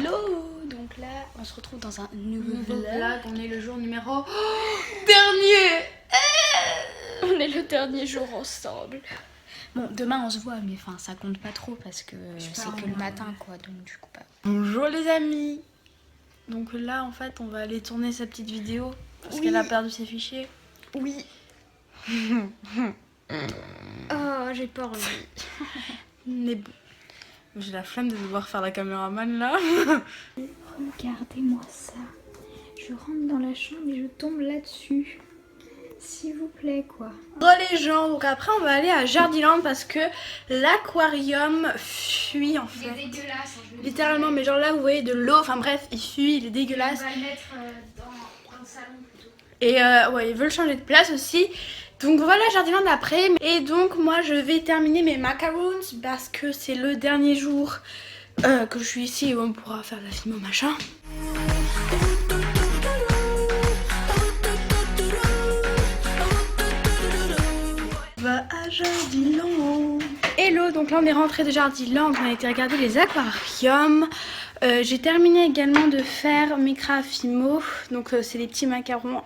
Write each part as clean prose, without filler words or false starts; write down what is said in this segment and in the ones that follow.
Hello. Donc là, on se retrouve dans un nouveau vlog. On est le jour numéro dernier. On est le dernier jour ensemble. Bon, demain on se voit, mais enfin ça compte pas trop parce que c'est que le matin quoi, donc du coup pas. Bonjour les amis. Donc là en fait on va aller tourner sa petite vidéo parce qu'elle a perdu ses fichiers. Oui. Oh, j'ai pas envie. Mais bon, j'ai la flemme de devoir faire la caméraman là. Regardez-moi ça. Je rentre dans la chambre et je tombe là-dessus. S'il vous plaît quoi. Bon les gens, donc après on va aller à Jardiland parce que l'aquarium fuit en fait. Il est dégueulasse. Littéralement, mais genre là vous voyez de l'eau, enfin bref, il fuit, il est dégueulasse. On va le mettre dans le salon plutôt. Et ouais, ils veulent changer de place aussi. Donc voilà, Jardiland après. Et donc moi je vais terminer mes macarons parce que c'est le dernier jour que je suis ici et on pourra faire la film au machin. On va à Jardiland. Hello, donc là on est rentré de Jardiland, on a été regarder les aquariums. J'ai terminé également de faire mes Crafimo. Donc c'est les petits macarons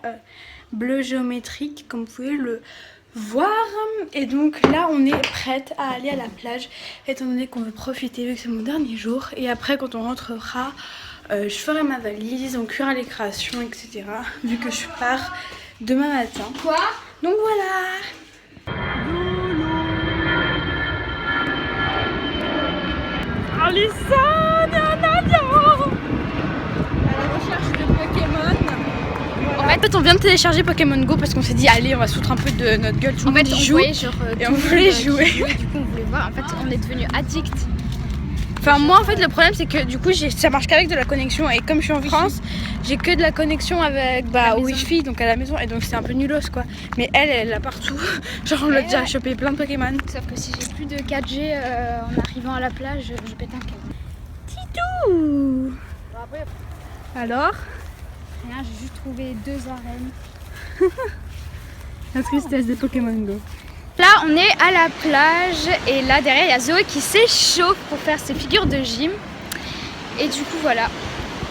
bleu géométrique comme vous pouvez le voir. Et donc là on est prête à aller à la plage étant donné qu'on veut profiter vu que c'est mon dernier jour. Et après quand on rentrera je ferai ma valise, on cuira les créations etc. Vu que je pars demain matin. Quoi? Donc voilà. Alison et un avion à la recherche de Pokémon. Voilà. En fait, on vient de télécharger Pokémon Go parce qu'on s'est dit allez, on va se foutre un peu de notre gueule. Tout le monde y joue et on voulait jouer. Du coup, on voulait voir. En fait, on est devenu addict. Enfin, moi, en fait, le problème c'est que du coup, ça marche qu'avec de la connexion et comme je suis en France, j'ai que de la connexion avec au Wi-Fi, donc à la maison, et donc c'est un peu nulos quoi. Mais elle a partout. Genre, on l'a déjà chopé plein de Pokémon. Sauf que si j'ai plus de 4G en arrivant à la plage, je pète un câble. Titou. Alors, Rien, j'ai juste trouvé 2 arènes. la tristesse des Pokémon Go. Là, on est à la plage et là derrière, il y a Zoé qui s'échauffe pour faire ses figures de gym. Et du coup, voilà,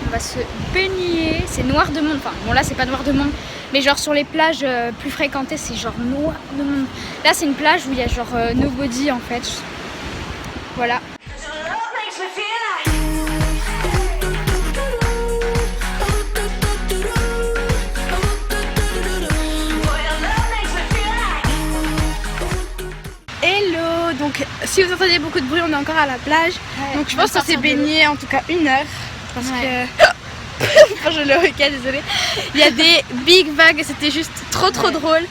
on va se baigner. C'est noir de monde. Enfin, bon, là, c'est pas noir de monde, mais genre sur les plages plus fréquentées, c'est genre noir de monde. Là, c'est une plage où il y a genre nobody en fait. Voilà. Donc si vous entendez beaucoup de bruit, on est encore à la plage. Ouais, donc je pense qu'on s'est baigné en tout cas 1 heure. Parce que... Enfin, je le regarde, désolée. Il y a des big vagues et c'était juste trop drôle.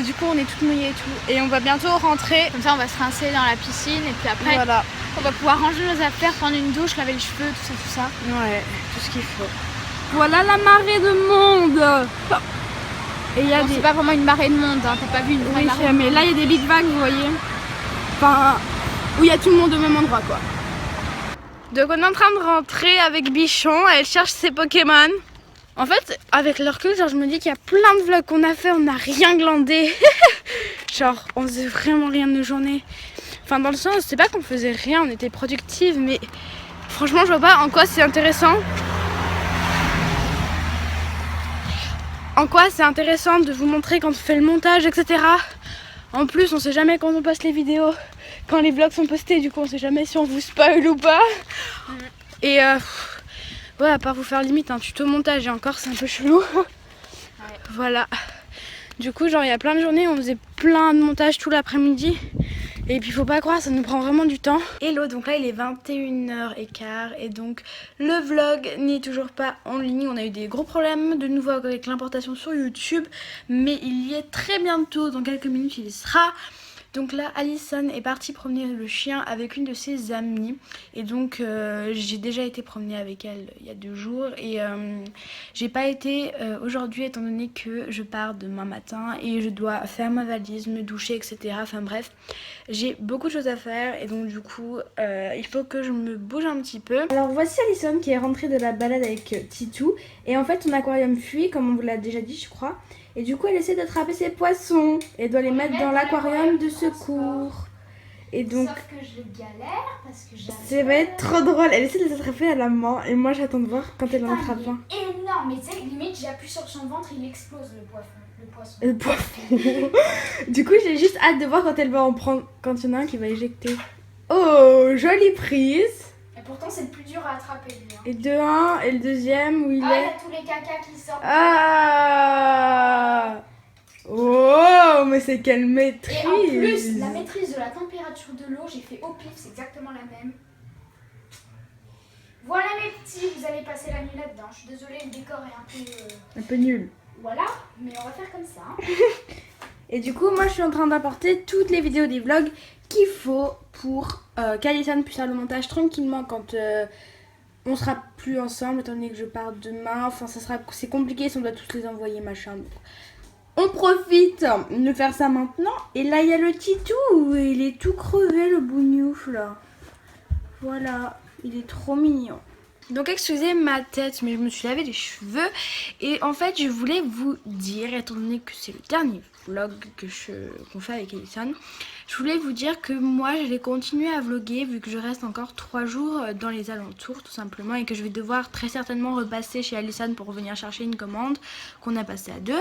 Du coup on est toutes mouillées et tout. Et on va bientôt rentrer. Comme ça on va se rincer dans la piscine et puis après voilà. On va pouvoir ranger nos affaires, prendre une douche, laver les cheveux, tout ça. Ouais, tout ce qu'il faut. Voilà la marée de monde. Et il y a c'est pas vraiment une marée de monde, hein. T'as pas vu une vraie marée. Mais là il y a des big vagues, vous voyez. Enfin, où il y a tout le monde au même endroit quoi. Donc on est en train de rentrer avec Bichon, elle cherche ses Pokémon. En fait, avec le recul, genre je me dis qu'il y a plein de vlogs qu'on a fait, on n'a rien glandé. Genre, on faisait vraiment rien de nos journées. Enfin, dans le sens, c'est pas qu'on faisait rien, on était productives, mais franchement, je vois pas en quoi c'est intéressant. En quoi c'est intéressant de vous montrer quand on fait le montage, etc. En plus, on sait jamais quand on poste les vidéos, quand les vlogs sont postés, du coup on sait jamais si on vous spoil ou pas. Et ouais, à part vous faire limite un tuto montage et encore c'est un peu chelou. Ouais. Voilà. Du coup, genre il y a plein de journées où on faisait plein de montages tout l'après-midi. Et puis faut pas croire, ça nous prend vraiment du temps. Hello, donc là il est 21h15 et donc le vlog n'est toujours pas en ligne. On a eu des gros problèmes de nouveau avec l'importation sur YouTube, mais il y est très bientôt, dans quelques minutes il y sera. Donc là, Alison est partie promener le chien avec une de ses amies. Et donc, j'ai déjà été promener avec elle il y a 2 jours. Et j'ai pas été aujourd'hui étant donné que je pars demain matin. Et je dois faire ma valise, me doucher, etc. Enfin bref, j'ai beaucoup de choses à faire. Et donc du coup, il faut que je me bouge un petit peu. Alors voici Alison qui est rentrée de la balade avec Titou. Et en fait, son aquarium fuit, comme on vous l'a déjà dit, je crois. Et du coup, elle essaie d'attraper ses poissons et doit les mettre dans l'aquarium de secours. Et donc, sauf que je galère parce que ça va être trop drôle. Elle essaie de s'attraper à la main et moi j'attends de voir quand elle en attrape un. Énorme, mais tu sais, limite j'appuie sur son ventre, il explose le poisson. Le poisson. Du coup, j'ai juste hâte de voir quand elle va en prendre, quand il y en a un qui va éjecter. Oh, jolie prise. Et pourtant c'est le plus dur à attraper lui. Hein. Et 2-1, et le deuxième où il il y est. a tous les cacas qui sortent. Ah. Oh, mais c'est quelle maîtrise. Et en plus, la maîtrise de la température de l'eau, j'ai fait au pif, c'est exactement la même. Voilà mes petits, vous allez passer la nuit là-dedans. Je suis désolée, le décor est un peu nul. Voilà, mais on va faire comme ça. Et du coup, moi je suis en train d'apporter toutes les vidéos des vlogs qu'il faut pour qu'Alison puisse faire le montage tranquillement quand on sera plus ensemble, étant donné que je pars demain. Enfin, c'est compliqué si on doit tous les envoyer, machin. Donc, on profite de faire ça maintenant. Et là, il y a le titou. Il est tout crevé, le bougnouf, là. Voilà, il est trop mignon. Donc excusez ma tête, mais je me suis lavé les cheveux. Et en fait, je voulais vous dire, étant donné que c'est le dernier vlog qu'on fait avec Alison, je voulais vous dire que moi, je vais continuer à vlogger vu que je reste encore 3 jours dans les alentours, tout simplement. Et que je vais devoir très certainement repasser chez Alison pour revenir chercher une commande qu'on a passée à 2.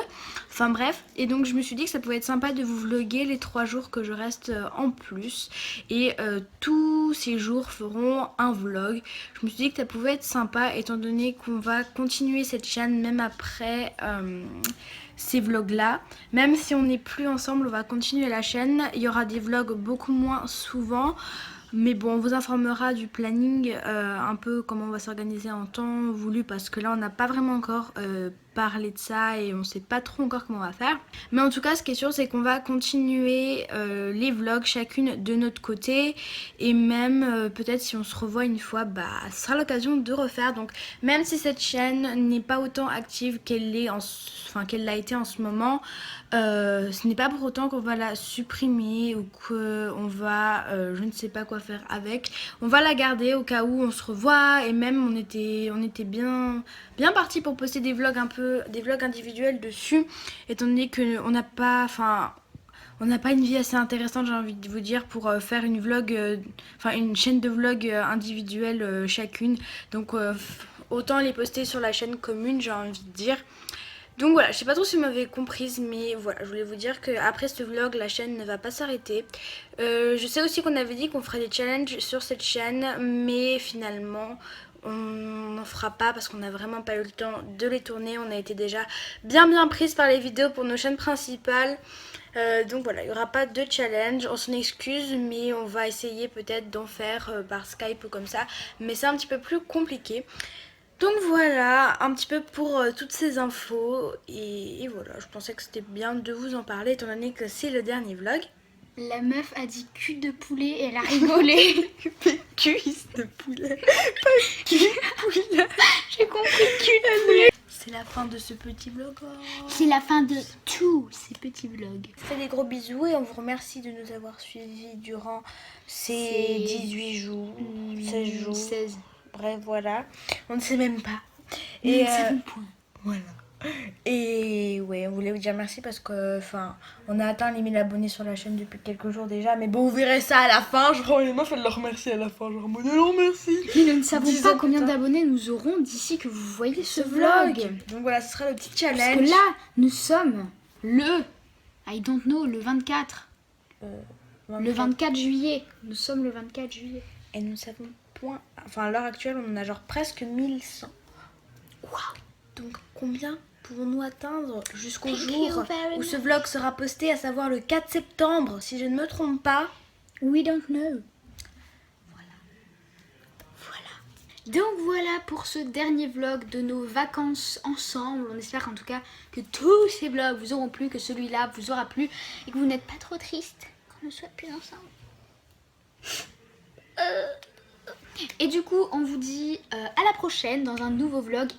Enfin bref, et donc je me suis dit que ça pouvait être sympa de vous vlogger les 3 jours que je reste en plus. Et tous ces jours feront un vlog. Je me suis dit que ça pouvait être sympa étant donné qu'on va continuer cette chaîne même après ces vlogs là. Même si on n'est plus ensemble, on va continuer la chaîne. Il y aura des vlogs beaucoup moins souvent. Mais bon, on vous informera du planning, un peu comment on va s'organiser en temps voulu, parce que là on n'a pas vraiment encore parlé de ça et on sait pas trop encore comment on va faire. Mais en tout cas, ce qui est sûr, c'est qu'on va continuer les vlogs chacune de notre côté, et même peut-être si on se revoit une fois, bah ce sera l'occasion de refaire. Donc même si cette chaîne n'est pas autant active qu'elle l'a été en ce moment, ce n'est pas pour autant qu'on va la supprimer ou qu'on va je ne sais pas quoi faire avec. On va la garder au cas où on se revoit, et même on était bien parti pour poster des vlogs individuels dessus, étant donné qu'on n'a pas une vie assez intéressante, j'ai envie de vous dire, pour faire une chaîne de vlog individuelle chacune. Donc autant les poster sur la chaîne commune, j'ai envie de dire. Donc voilà, je sais pas trop si vous m'avez comprise, mais voilà, je voulais vous dire qu'après ce vlog, la chaîne ne va pas s'arrêter. Je sais aussi qu'on avait dit qu'on ferait des challenges sur cette chaîne, mais finalement on n'en fera pas parce qu'on n'a vraiment pas eu le temps de les tourner. On a été déjà bien prise par les vidéos pour nos chaînes principales. Donc voilà, il n'y aura pas de challenge, on s'en excuse, mais on va essayer peut-être d'en faire par Skype ou comme ça, mais c'est un petit peu plus compliqué. Donc voilà, un petit peu pour toutes ces infos, et voilà, je pensais que c'était bien de vous en parler étant donné que c'est le dernier vlog. La meuf a dit cul de poulet et elle a rigolé. Cuisse de poulet, pas cul de poulet. J'ai compris cul de poulet. C'est la fin de ce petit vlog. C'est la fin de tous ces petits vlogs. Je vous fais des gros bisous et on vous remercie de nous avoir suivis durant ces 18 jours, 16 jours. 16. Bref, voilà. On ne sait même pas. Et voilà. Et ouais, on voulait vous dire merci parce que on a atteint les 1000 abonnés sur la chaîne depuis quelques jours déjà. Mais bon, vous verrez ça à la fin. Genre, les meufs, elles leur remercient à la fin. Genre, non, merci. Mais nous ne savons pas combien d'abonnés nous aurons d'ici que vous voyez ce vlog. Donc voilà, ce sera le petit challenge. Parce que là, nous sommes le 24. Le 24 juillet. Nous sommes le 24 juillet. Et nous savons à l'heure actuelle, on en a genre presque 1100. Waouh. Donc combien pouvons-nous atteindre jusqu'au jour où ce vlog sera posté, à savoir le 4 septembre, si je ne me trompe pas? We don't know. Voilà. Donc voilà pour ce dernier vlog de nos vacances ensemble. On espère en tout cas que tous ces vlogs vous auront plu, que celui-là vous aura plu et que vous n'êtes pas trop triste qu'on ne soit plus ensemble. Et du coup, on vous dit à la prochaine dans un nouveau vlog.